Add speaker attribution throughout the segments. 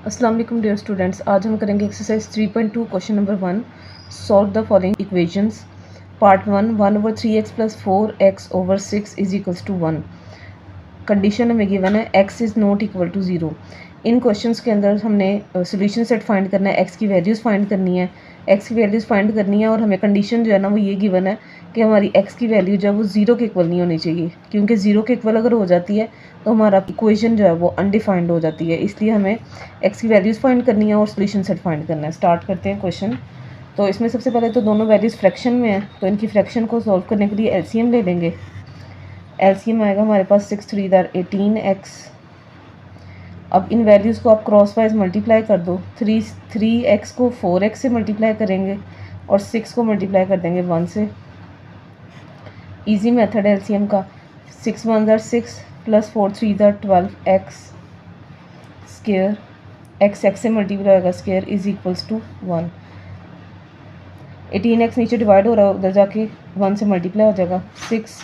Speaker 1: अस्सलाम वालेकुम dear students, आज हम करेंगे exercise 3.2 question number 1। Solve the following equations. Part 1, 1/3x + 4x / 6 = 1। Condition हमें गिवन है x is not equal to 0। इन क्वेश्चंस के अंदर हमने सोल्यूशन सेट फाइंड करना है, x की वैल्यूज़ फाइंड करनी है, x की वैल्यूज़ फाइंड करनी है और हमें कंडीशन जो है ना वो ये गिवन है कि हमारी x की वैल्यू जो है वो 0 के इक्वल नहीं होनी चाहिए, क्योंकि 0 के इक्वल अगर हो जाती है तो हमारा इक्वेशन जो है वो अनडिफाइंड हो जाती है। इसलिए हमें x की वैल्यूज़ फाइंड करनी है और सोल्यूशन सेट फाइंड करना है। स्टार्ट करते हैं क्वेश्चन। तो इसमें सबसे पहले तो दोनों वैल्यूज़ फ्रैक्शन में है, तो इनकी फ्रैक्शन को सॉल्व करने के लिए एलसीएम ले लेंगे। एलसीएम आएगा हमारे पास 6 3 18x। अब इन वैल्यूज़ को आप क्रॉस वाइज मल्टीप्लाई कर दो। 3x को 4x से मल्टीप्लाई करेंगे और 6 को मल्टीप्लाई कर देंगे 1 से। इजी मेथड है एलसीएम का। 6 1 6 + 4 3 12x स्क्वायर, x से मल्टीप्लाई होगा square is equals to 1। 18x नीचे डिवाइड हो रहा है, उधर जाके 1 से मल्टीप्लाई हो जाएगा। 6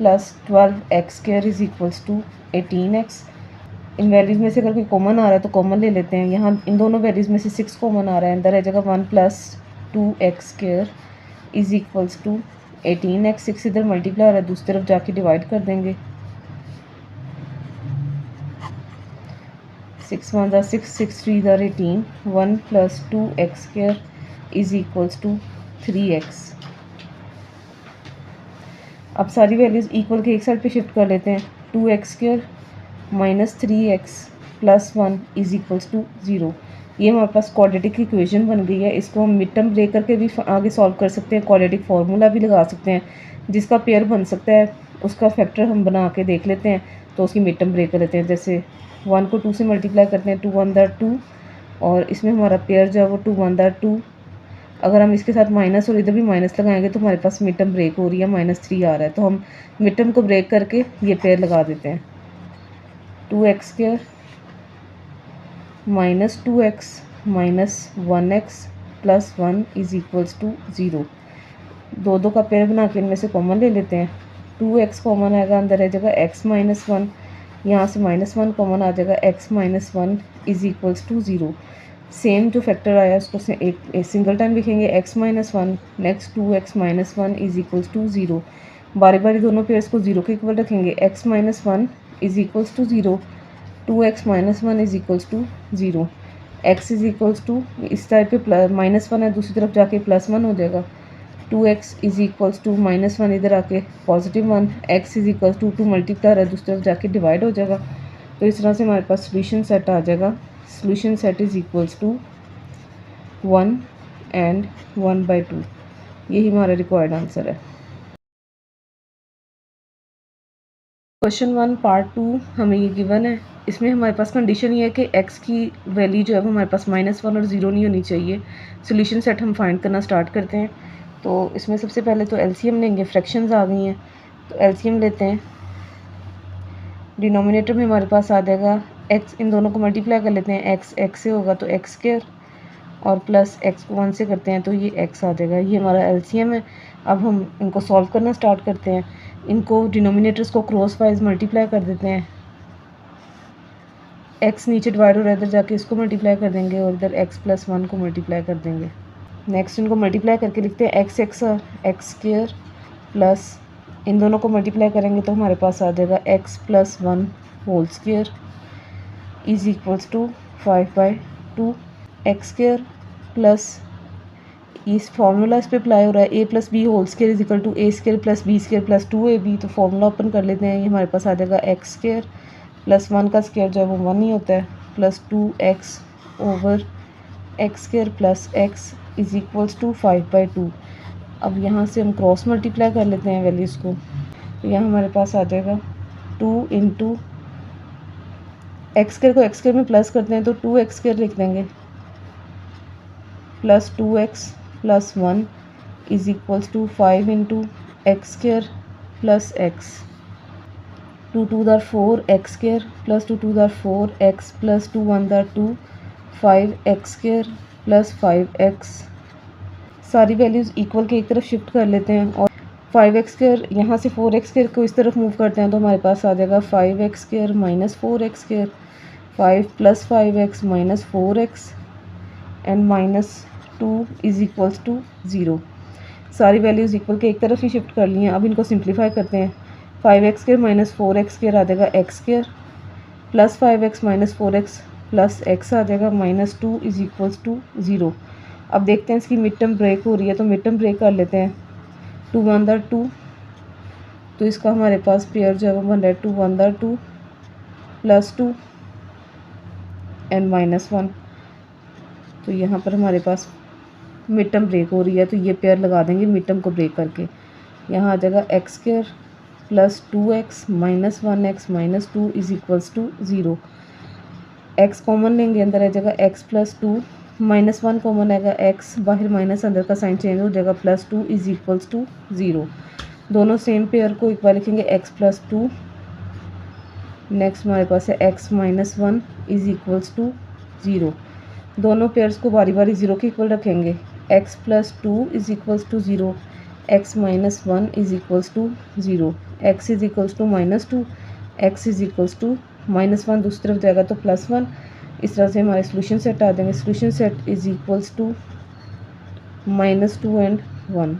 Speaker 1: + 12x square is equals to 18x। इन वैल्यूज़ में से अगर कोई कॉमन आ रहा है तो कॉमन ले लेते हैं। यहाँ इन दोनों वैल्यूज़ में से 6 कॉमन आ रहा है, अंदर आ जाएगा 1 + 2x square is equals to 18x। 6 इधर मल्टीप्लाई हो रहा है, दूसरी तरफ जाके डिवाइड कर देंगे। 6 1 6 6 3 18, 1 + 2x square is equals to 3x। अब सारी वैल्यूज़ इक्वल के एक साइड पे शिफ्ट कर लेते हैं। 2x square - 3x + 1 is equals to 0। ये हमारे पास क्वाड्रेटिक इक्वेशन बन गई है। इसको हम मिड टर्म ब्रेक करके भी आगे सॉल्व कर सकते हैं, क्वाड्रेटिक फार्मूला भी लगा सकते हैं। जिसका पेयर बन सकता है उसका फैक्टर हम बना के देख लेते हैं, तो उसकी मिड टर्म ब्रेक कर लेते हैं। जैसे 1 को 2 से मल्टीप्लाई करते हैं, 2 1 2, और इसमें हमारा पेयर जो है वो 2 1 2। अगर हम इसके साथ माइनस और इधर भी माइनस लगाएंगे तो हमारे पास मिड टर्म ब्रेक हो रही है, -3 आ रहा है, तो हम मिड टर्म को ब्रेक करके ये पेयर लगा देते हैं। 2x square - 2x - 1x + 1 is equals to 0। दो का पेयर बना के इनमें से कॉमन ले लेते हैं। 2x कॉमन आएगा, अंदर रह जाएगा x - 1, यहाँ से -1 कॉमन आ जाएगा, x - 1 is equals to 0। Same जो फैक्टर आया उसको एक सिंगल टाइम लिखेंगे, x - 1, next 2x - 1 is equals to 0। बारी बारी दोनों पेयर्स को 0 के इक्वल रखेंगे। x - 1 is equals to 0, 2x - 1 is equals to 0। x is equals to, इस टाइप पे -1 है, दूसरी तरफ जाके +1 हो जाएगा। 2x इज इक्वल्स टू -1, इधर आके +1, x is equals to 2 multiply है, दूसरी तरफ जाके डिवाइड हो जाएगा। तो इस तरह से हमारे पास सोल्यूशन सेट आ जाएगा। Solution set is equals to 1 and 1/2। यही हमारा रिक्वायर्ड आंसर है। क्वेश्चन 1 पार्ट 2 हमें ये गिवन है। इसमें हमारे पास कंडीशन ये है कि x की वैल्यू जो है वो हमारे पास -1 और 0 नहीं होनी चाहिए। सोल्यूशन सेट हम फाइंड करना स्टार्ट करते हैं। तो इसमें सबसे पहले तो एलसीएम लेंगे। फ्रैक्शंस आ गई हैं तो एलसीएम लेते हैं। डिनोमिनेटर में हमारे पास आ जाएगा x, इन दोनों को मल्टीप्लाई कर लेते हैं। x से होगा तो x स्क्वायर, और प्लस x को 1 से करते हैं तो ये x आ जाएगा। ये हमारा एलसीएम है। अब हम इनको सॉल्व करना स्टार्ट करते हैं। इनको डिनोमिनेटर्स को क्रॉस वाइज मल्टीप्लाई कर देते हैं। x नीचे डिवाइड हो रहा है, इधर जाके इसको मल्टीप्लाई कर देंगे और इधर x + 1 को मल्टीप्लाई कर देंगे। नेक्स्ट इनको मल्टीप्लाई करके लिखते हैं x स्क्वायर प्लस, इन दोनों को मल्टीप्लाई करेंगे तो हमारे पास आ जाएगा x + 1 whole square is equals to 5/2। x square plus, इस फार्मूला इस पे अप्लाई हो रहा है, a + b whole square is equal to a square + b square + 2ab। तो फार्मूला ओपन कर लेते हैं। ये हमारे पास आ जाएगा x स्क्वायर + 1 का स्क्वायर जो है वो 1 ही होता है, + 2x over x square + x is equals to 5/2। अब यहाँ से हम क्रॉस मल्टीप्लाई कर लेते हैं वैल्यूज़ को। तो यहाँ हमारे पास आ जाएगा 2 × x स्क्वायर को x स्क्वायर में प्लस करते हैं तो 2x स्क्वायर लिख देंगे, + 2x + 1 is equals to 5 × x square + x। 2 2 4 x square + 2 2 4 x + 2 1 2 5x square + 5x। सारी वैल्यूज़ इक्वल के एक तरफ शिफ्ट कर लेते हैं और 5x स्क्वायर यहाँ से 4x स्क्वायर को इस तरफ मूव करते हैं तो हमारे पास आ जाएगा 5x square - 4x square. 5 + 5x - 4x and -2 is equals to 0। सारी वैल्यूज़ इक्वल के एक तरफ ही शिफ्ट कर ली हैं। अब इनको सिंप्लीफाई करते हैं। 5x² - 4x² आ जाएगा x² plus 5x - 4x plus x आ जाएगा -2 इज इक्वल्स टू 0। अब देखते हैं इसकी मिड टर्म ब्रेक हो रही है, तो मिड टर्म ब्रेक कर लेते हैं। 2 1 2, तो इसका हमारे पास पेयर जो है वो बन रहा है 2 1 2 +2 एंड -1। तो यहाँ पर हमारे पास मिड टर्म ब्रेक हो रही है, तो ये पेयर लगा देंगे मिड टर्म को ब्रेक करके। यहाँ आ जाएगा x² + 2x - 1x - 2 is equals to 0। x common लेंगे, अंदर आ जाएगा x + 2 -1 कॉमन आएगा x, बाहर माइनस अंदर का साइन चेंज हो जाएगा +2 इज इक्वल्स टू 0। दोनों सेम पेयर को एक बार लिखेंगे x + 2। नेक्स्ट हमारे पास है x - 1 इज इक्वल्स टू 0। दोनों पेयर्स को बारी बारी 0 के इक्वल रखेंगे। x + 2 is equals to 0, x - 1 is equals to 0, x is equals to -2, x is equals to -1 दूसरी तरफ जाएगा तो +1। इस तरह से हमारे सोल्यूशन सेट आ जाएंगे। Solution set is equals to -2 and 1।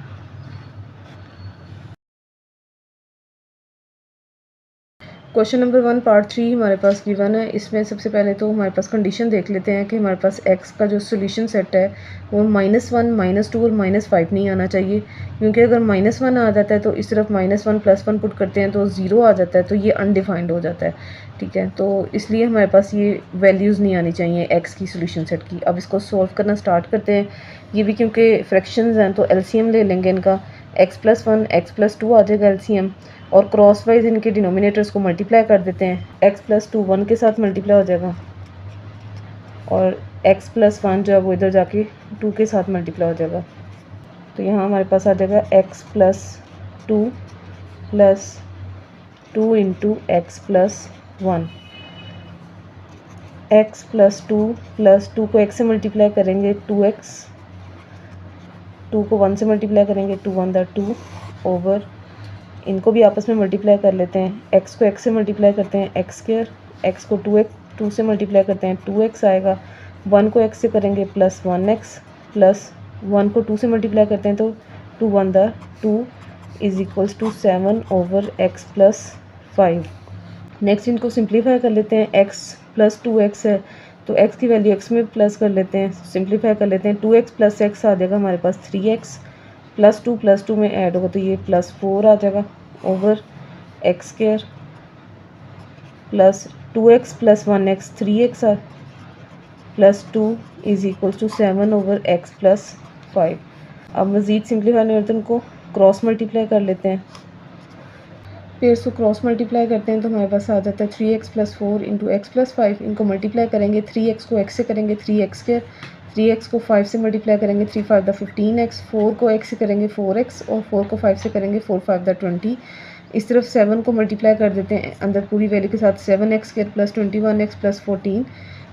Speaker 1: Question number 1 part 3 हमारे पास गिवन है। इसमें सबसे पहले तो हमारे पास कंडीशन देख लेते हैं कि हमारे पास x का जो सोल्यूशन सेट है वो -1 -2 और -5 नहीं आना चाहिए, क्योंकि अगर -1 आ जाता है तो इस तरफ -1 + 1 पुट करते हैं तो 0 आ जाता है, तो ये अनडिफाइंड हो जाता है। ठीक है, तो इसलिए हमारे पास ये वैल्यूज़ नहीं आनी चाहिए x की सोल्यूशन सेट की। अब इसको सॉल्व करना स्टार्ट करते हैं। ये भी क्योंकि फ्रैक्शंस हैं तो LCM ले लेंगे इनका। x + 1 x + 2 आ जाएगा LCM, और क्रॉस वाइज इनके डिनोमिनेटर्स को मल्टीप्लाई कर देते हैं। x + 2 1 के साथ मल्टीप्लाई हो जाएगा, और x + 1 जो है वो इधर जाके 2 के साथ मल्टीप्लाई हो जाएगा। तो यहाँ हमारे पास आ जाएगा x + 2 + 2 × x + 1। x + 2 + 2 को x से मल्टीप्लाई करेंगे 2x, 2 को 1 से मल्टीप्लाई करेंगे 2 1 2 ओवर, इनको भी आपस में मल्टीप्लाई कर लेते हैं। x को x से मल्टीप्लाई करते हैं x², x को 2 से मल्टीप्लाई करते हैं 2x आएगा। 1 को x से करेंगे +1x, प्लस 1 को 2 से मल्टीप्लाई करते हैं तो 2 1 2 is equals to 7 over x + 5। Next इनको सिंप्लीफाई कर लेते हैं। x + 2x है तो x की वैल्यू x में प्लस कर लेते हैं, सिंप्लीफाई कर लेते हैं। 2x + x आ जाएगा हमारे पास 3x, +2 में ऐड होगा तो ये +4 आ जाएगा over x² plus 2x + 1x 3x +2 is equals to 7 over x + 5। अब मज़ीद सिंप्लीफाई नहीं होता, इनको क्रॉस मल्टीप्लाई कर लेते हैं। फिर इसको क्रॉस मल्टीप्लाई करते हैं तो हमारे पास आ जाता है 3x + 4 × x + 5। इनको मल्टीप्लाई करेंगे, 3x को x से करेंगे 3x², 3x को 5 से मल्टीप्लाई करेंगे 3 5 15x, 4 को x से करेंगे 4x, और 4 को 5 से करेंगे 4 5 20। इस तरफ 7 को मल्टीप्लाई कर देते हैं अंदर पूरी वैल्यू के साथ 7x² + 21x + 14।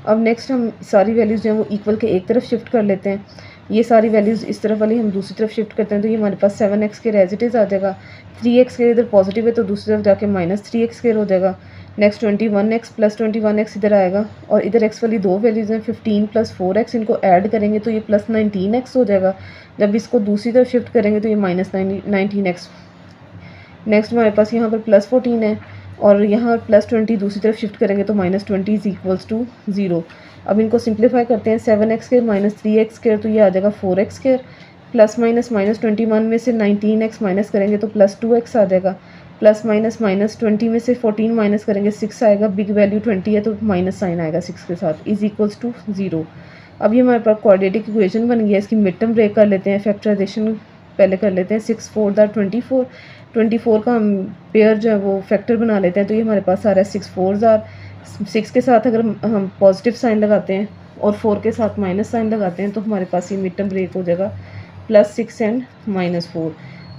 Speaker 1: अब नेक्स्ट हम सारी वैल्यूज़ जो हैं वो इक्वल के एक तरफ शिफ्ट कर लेते हैं। ये सारी वैल्यूज़ इस तरफ वाली हम दूसरी तरफ शिफ्ट करते हैं तो ये हमारे पास 7x² एज इट इज़ आ जाएगा। 3x² इधर पॉजिटिव है तो दूसरी तरफ जाके -3x² हो जाएगा। नेक्स्ट 21x + 21x इधर आएगा, और इधर x वाली दो वैल्यूज़ हैं 15 + 4x, इनको ऐड करेंगे तो ये +19x हो जाएगा। जब इसको दूसरी तरफ शिफ्ट करेंगे तो ये -19x। नेक्स्ट हमारे पास यहाँ पर +14 है, और यहाँ +20 दूसरी तरफ शिफ्ट करेंगे तो -20 इज इक्वल्स टू 0। अब इनको सिंप्लीफाई करते हैं। 7x² - 3x² तो ये आ जाएगा 4x², प्लस माइनस -21 में से 19x माइनस करेंगे तो +2x आ जाएगा। प्लस माइनस -20 में से 14 माइनस करेंगे 6 आएगा। बिग वैल्यू 20 है तो माइनस साइन आएगा 6 के साथ, इज इक्वल्स टू 0। अब ये हमारे पास क्वाड्रेटिक इक्वेशन बन गई है। इसकी मिड टर्म ब्रेक कर लेते हैं, फैक्टराइजेशन पहले कर लेते हैं। 6 4 24, 24 का हम पेयर जो है वो फैक्टर बना लेते हैं। तो ये हमारे पास आ रहा है 6 4 6 के साथ अगर हम पॉजिटिव साइन लगाते हैं और 4 के साथ माइनस साइन लगाते हैं तो हमारे पास ये मिड टर्म ब्रेक हो जाएगा +6 एंड -4।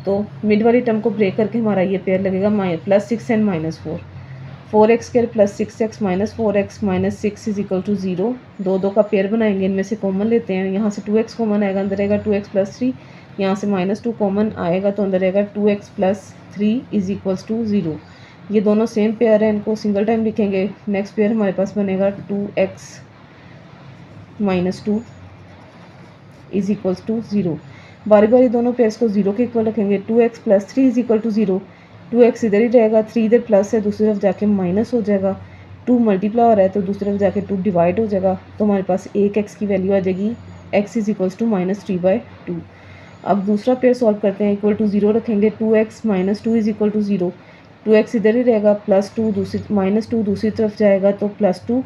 Speaker 1: तो मिड वाली टर्म को ब्रेक करके हमारा ये पेयर लगेगा +6 and -4। 4x² + 6x - 4x - 6 is equal to 0। 2 2 का पेयर बनाएंगे, इनमें से कॉमन लेते हैं। यहाँ से 2x कॉमन आएगा, अंदर आएगा 2x + 3। यहाँ से -2 कॉमन आएगा तो अंदर आएगा 2x + 3 इज इक्वल्स टू 0। ये दोनों सेम पेयर है, इनको सिंगल टाइम लिखेंगे। नेक्स्ट पेयर हमारे पास बनेगा 2x - 2 इज इक्वल्स टू 0। बारी बारी दोनों पेयर्स को 0 के इक्वल रखेंगे। 2x + 3 is equal to 0। 2x इधर ही रहेगा, 3 इधर प्लस है, दूसरी तरफ जाके माइनस हो जाएगा। 2 मल्टीप्लाई हो रहा है तो दूसरी तरफ जाके 2 डिवाइड हो जाएगा। तो हमारे पास एक x की वैल्यू आ जाएगी, x इज इक्वल्स टू -3/2। अब दूसरा पेयर सॉल्व करते हैं। इक्वल टू 0 रखेंगे। 2x - 2 is equal to 0। 2x इधर ही रहेगा, +2 दूसरी -2 दूसरी तरफ जाएगा तो +2,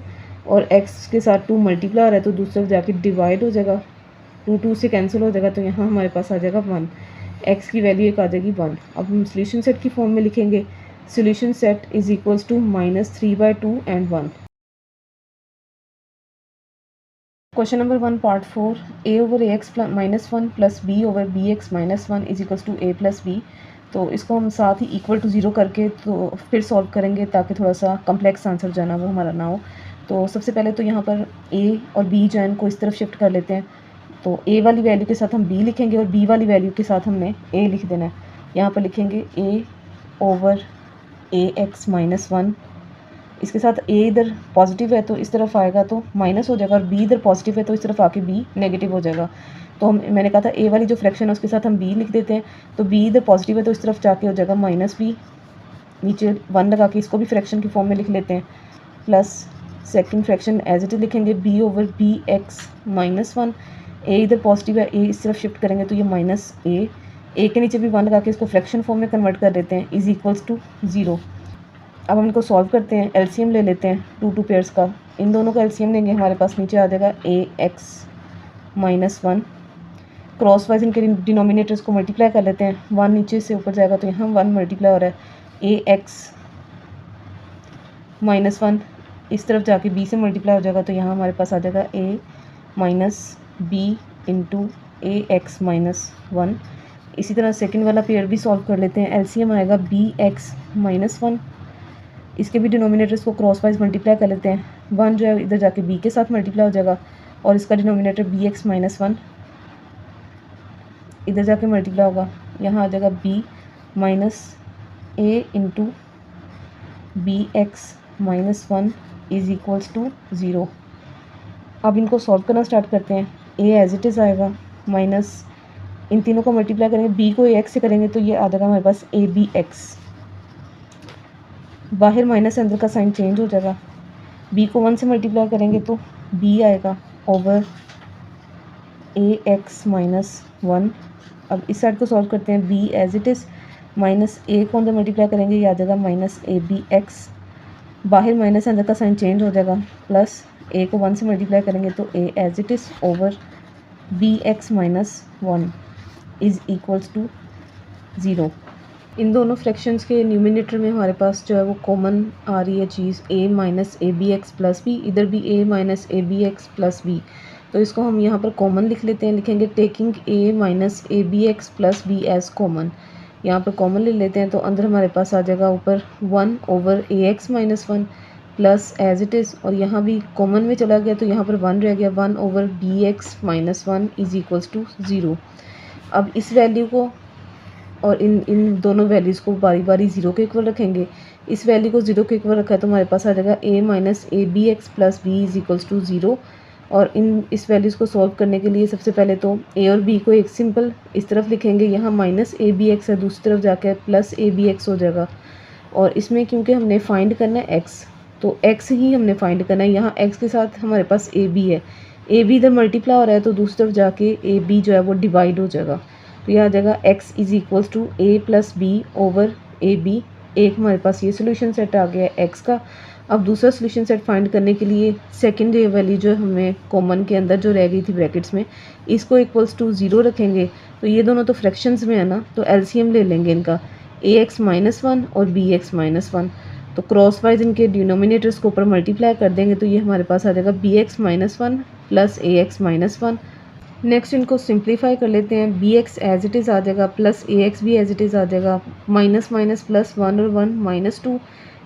Speaker 1: और x के साथ 2 मल्टीप्लाई हो रहा है तो दूसरी तरफ जाके डिवाइड हो जाएगा। 2 से कैंसिल हो जाएगा तो यहाँ हमारे पास आ जाएगा 1। x की वैल्यू एक आ जाएगी 1। अब हम सोल्यूशन सेट की फॉर्म में लिखेंगे। Solution set is equals to -3/2 and 1। Question number 1 part 4, a/ax - 1 + b/bx - 1 is equals to a + b। तो इसको हम साथ ही इक्वल टू 0 करके तो फिर सॉल्व करेंगे ताकि थोड़ा सा कम्प्लेक्स आंसर जो है ना वो हमारा ना हो। तो सबसे पहले तो यहाँ पर a और b जो है इनको इस तरफ शिफ्ट कर लेते हैं। तो a वाली वैल्यू के साथ हम b लिखेंगे और b वाली वैल्यू के साथ हमने a लिख देना है। यहाँ पर लिखेंगे a/ax - 1। इसके साथ a इधर पॉजिटिव है तो इस तरफ आएगा तो माइनस हो जाएगा, और b इधर पॉजिटिव है तो इस तरफ आके b नेगेटिव हो जाएगा। तो मैंने कहा था a वाली जो फ्रैक्शन है उसके साथ हम b लिख देते हैं। तो b इधर पॉजिटिव है तो इस तरफ जाके हो जाएगा -b, नीचे 1 लगा के इसको भी फ्रैक्शन की फॉर्म में लिख लेते हैं। Plus second fraction as it is लिखेंगे b/bx - 1। a इधर पॉजिटिव है, a इस तरफ शिफ्ट करेंगे तो ये -a के नीचे भी 1 लगा के इसको फ्रैक्शन फॉर्म में कन्वर्ट कर देते हैं, इज इक्वल्स टू 0। अब हम इनको सॉल्व करते हैं। एलसीएम ले लेते हैं 2 पेयर्स का। इन दोनों का एलसीएम लेंगे, हमारे पास नीचे आ जाएगा ax - 1। क्रॉस वाइज इनके डिनोमिनेटर्स को मल्टीप्लाई कर लेते हैं। 1 नीचे से ऊपर जाएगा तो यहाँ 1 मल्टीप्लाई हो रहा है। ax - 1 इस तरफ जाके b से मल्टीप्लाई हो जाएगा तो यहाँ हमारे पास आ जाएगा a - b इंटू ax - 1। इसी तरह सेकंड वाला पेयर भी सॉल्व कर लेते हैं। एलसीएम आएगा bx - 1। इसके भी डिनोमिनेटर्स को क्रॉस वाइज मल्टीप्लाई कर लेते हैं। 1 जो है इधर जाके b के साथ मल्टीप्लाई हो जाएगा, और इसका डिनोमिनेटर bx - 1 इधर जाके मल्टीप्लाई होगा। यहाँ आ जाएगा b - a into bx - 1 is equals to 0। अब इनको सॉल्व करना स्टार्ट करते हैं। a एज इट इज़ आएगा, माइनस इन तीनों को मल्टीप्लाई करेंगे, b को ax से करेंगे तो ये आ जाएगा हमारे पास abx। बाहर माइनस अंदर का साइन चेंज हो जाएगा। b को 1 से मल्टीप्लाई करेंगे तो b आएगा ओवर ax - 1। अब इस साइड को सॉल्व करते हैं। b as it is minus a को अंदर मल्टीप्लाई करेंगे, ये आ जाएगा -abx। बाहर माइनस अंदर का साइन चेंज हो जाएगा, प्लस a को 1 से मल्टीप्लाई करेंगे तो a as it is over bx - 1 is equals to 0। इन दोनों फ्रैक्शंस के न्यूमिनेटर में हमारे पास जो है वो कॉमन आ रही है चीज़ a - abx + b। इधर भी a - abx + b, तो इसको हम यहाँ पर कॉमन लिख लेते हैं। लिखेंगे taking a - abx + b as common. यहाँ पर कॉमन ले लेते हैं तो अंदर हमारे पास आ जाएगा ऊपर 1 over ax - 1 plus as it is, और यहाँ भी कॉमन में चला गया तो यहाँ पर 1 रह गया, 1 over bx - 1 is equals to 0। अब इस वैल्यू को और इन दोनों वैल्यूज़ को बारी बारी 0 के इक्वल रखेंगे। इस वैल्यू को 0 के इक्वल रखा है तो हमारे पास आ जाएगा a - abx + b is equals to 0। और इस वैल्यूज़ को सॉल्व करने के लिए सबसे पहले तो a और b को एक सिंपल इस तरफ लिखेंगे। यहाँ -abx है, दूसरी तरफ जाकर +abx हो जाएगा। और इसमें क्योंकि हमने फाइंड करना है x, तो x ही हमने फाइंड करना है। यहाँ x के साथ हमारे पास ab है, ab इधर मल्टीप्लाई हो रहा है तो दूसरी तरफ जाके ab जो है वो डिवाइड हो जाएगा। तो यह आ जाएगा x is equals to a + b over ab। एक हमारे पास ये सोल्यूशन सेट आ गया है x का। अब दूसरा सोल्यूशन सेट फाइंड करने के लिए सेकंड वैल्यू जो हमें कॉमन के अंदर जो रह गई थी ब्रैकेट्स में, इसको इक्वल्स टू 0 रखेंगे। तो ये दोनों तो फ्रैक्शंस में है ना, तो एलसीएम ले लेंगे इनका ax - 1 और bx - 1। तो क्रॉस वाइज इनके डिनोमिनेटर्स को ऊपर मल्टीप्लाई कर देंगे तो ये हमारे पास आ जाएगा bx - 1 प्लस ax - 1। नेक्स्ट इनको सिंप्लीफाई कर लेते हैं। bx एज इट इज़ आ जाएगा, प्लस ax भी एज इट इज़ आ जाएगा, माइनस माइनस प्लस 1 और 1 -2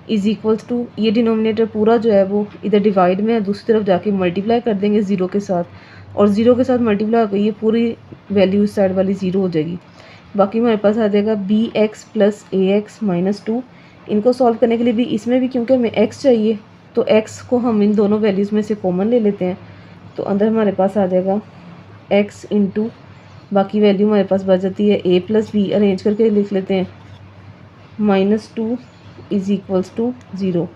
Speaker 1: इज इक्वल्स टू, ये डिनोमिनेटर पूरा जो है वो इधर डिवाइड में है, दूसरी तरफ जाके मल्टीप्लाई कर देंगे 0 के साथ, और 0 के साथ मल्टीप्लाई हो गई ये पूरी वैल्यू साइड वाली 0 हो जाएगी। बाकी हमारे पास आ जाएगा bx + ax - 2 इनको सॉल्व करने के लिए भी इसमें भी क्योंकि हमें x चाहिए तो x को हम इन दोनों वैल्यूज़ में से कॉमन ले लेते हैं। तो अंदर हमारे पास आ जाएगा x इंटू बाकी वैल्यू हमारे पास बच जाती है a प्लस बी, अरेंज करके लिख लेते हैं -2 इज इक्वल्स टू 0।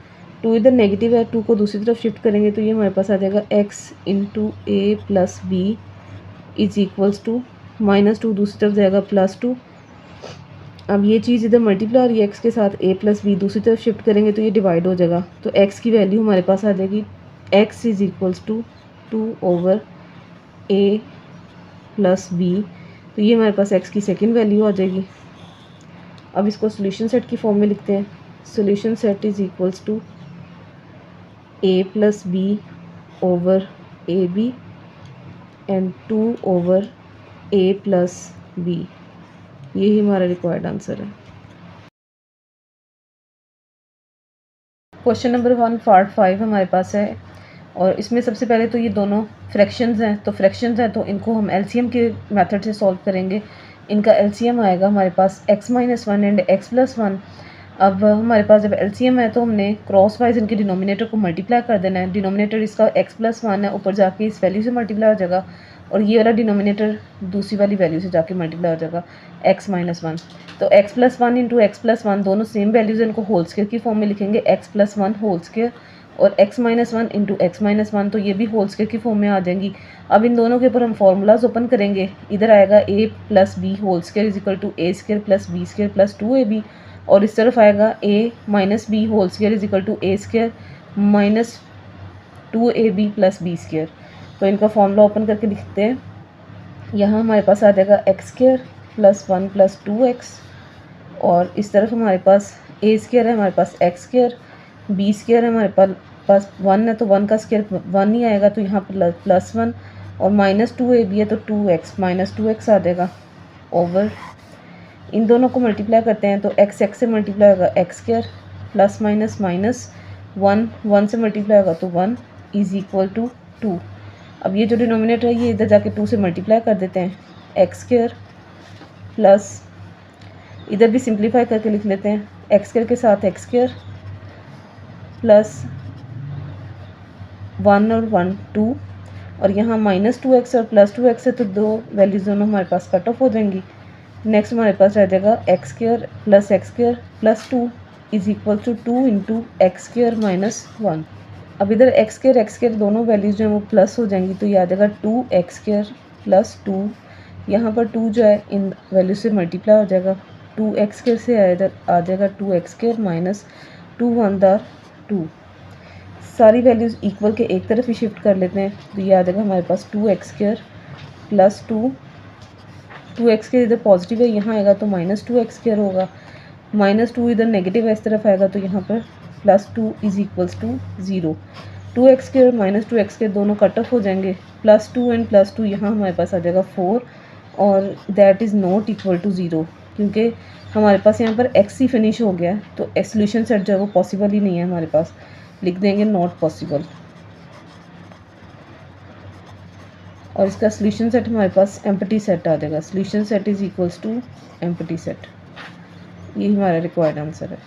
Speaker 1: 2 इधर नेगेटिव है, 2 को दूसरी तरफ शिफ्ट करेंगे तो ये हमारे पास आ जाएगा x into a plus b is equals to -2 दूसरी तरफ जाएगा +2। अब ये चीज़ इधर मल्टीप्लाई हो रही है x के साथ, a प्लस बी दूसरी तरफ शिफ्ट करेंगे तो ये डिवाइड हो जाएगा। तो x की वैल्यू हमारे पास आ जाएगी x is equals to 2/a plus b. तो ये हमारे पास x की सेकंड वैल्यू आ जाएगी। अब इसको सोल्यूशन सेट की फॉर्म में लिखते हैं। Solution set is equals to a plus b over a b and 2/a plus b. यही हमारा रिक्वायर्ड आंसर है। क्वेश्चन नंबर 1 पार्ट 5 हमारे पास है और इसमें सबसे पहले तो ये दोनों फ्रैक्शंस हैं, तो फ्रैक्शंस हैं तो इनको हम एलसीएम के मेथड से सॉल्व करेंगे। इनका एलसीएम आएगा हमारे पास x-1 एंड x+1। अब हमारे पास जब एलसीएम है तो हमने क्रॉस वाइज इनके डिनोमिनेटर को मल्टीप्लाई कर देना है। डिनोमिनेटर इसका x+1 है, ऊपर जाके इस वैल्यू से मल्टीप्लाई हो जाएगा और ये वाला डिनोमिनेटर दूसरी वाली वैल्यू से जाके मल्टीप्लाई हो जाएगा x-1। तो x+1 इंटू x+1 दोनों सेम वैल्यूज़, इनको होल स्क्वायर की फॉर्म में लिखेंगे x+1 होल स्क्वायर और x-1 इंटू x-1 तो ये भी होल स्क्वायर की फॉर्म में आ जाएंगी। अब इन दोनों के ऊपर हम फार्मूलाज ओपन करेंगे। इधर आएगा a plus b whole square is equal to a square plus b square plus 2ab और इस तरफ आएगा a minus b whole square is equal to a square minus 2ab plus b square. तो इनका formula open करके लिखते हैं। यहाँ हमारे पास आ जाएगा x square plus 1 plus 2x और इस तरफ हमारे पास a स्क्वायर है, हमारे पास x स्क्वायर, b स्क्वायर है, हमारे पास 1 है तो 1 का स्क्वायर 1 ही आएगा तो यहाँ पर प्लस 1 और माइनस 2ab है तो 2x माइनस 2x आ जाएगा ओवर इन दोनों को मल्टीप्लाई करते हैं तो x से मल्टीप्लाई होगा x square plus minus minus 1 से मल्टीप्लाई होगा तो 1 इज इक्वल टू 2। अब ये जो डिनोमिनेटर है ये इधर जाके 2 से मल्टीप्लाई कर देते हैं x स्क्वायर प्लस इधर भी सिंप्लीफाई करके लिख लेते हैं x स्क्वायर के साथ x स्क्वायर प्लस 1 और 1 2 और यहाँ माइनस 2x और प्लस 2x है तो दो वैल्यूज़ दोनों हमारे पास कट ऑफ हो जाएंगी। नेक्स्ट हमारे पास रह जाएगा x square plus 2 is equal to 2 into x square minus 1। अब इधर x स्क्वायर दोनों वैल्यूज़ जो है वो प्लस हो जाएंगी तो ये आ जाएगा 2x स्क्वायर प्लस 2। यहाँ पर 2 जो है इन वैल्यू से मल्टीप्लाई हो जाएगा 2x स्क्वायर से आ जाएगा 2x स्क्वायर माइनस 2 1 2। सारी वैल्यूज़ इक्वल के एक तरफ ही शिफ्ट कर लेते हैं तो ये आ जाएगा हमारे पास 2x square plus 2x square इधर पॉजिटिव है यहाँ आएगा तो माइनस 2x स्क्वायर होगा, माइनस 2 इधर नेगेटिव है इस तरफ आएगा तो यहाँ पर plus 2 is equals to 0। 2x square minus 2x square दोनों कट ऑफ हो जाएंगे, प्लस 2 एंड प्लस 2 यहाँ हमारे पास आ जाएगा 4 और that is not equal to 0 क्योंकि हमारे पास यहाँ पर x ही फिनिश हो गया तो सोल्यूशन सेट जो है वो पॉसिबल ही नहीं है हमारे पास, लिख देंगे नॉट पॉसिबल। और इसका सोल्यूशन सेट हमारे पास एम्प्टी सेट आ जाएगा। Solution set is equals to empty set. ये हमारा रिक्वायर्ड आंसर है।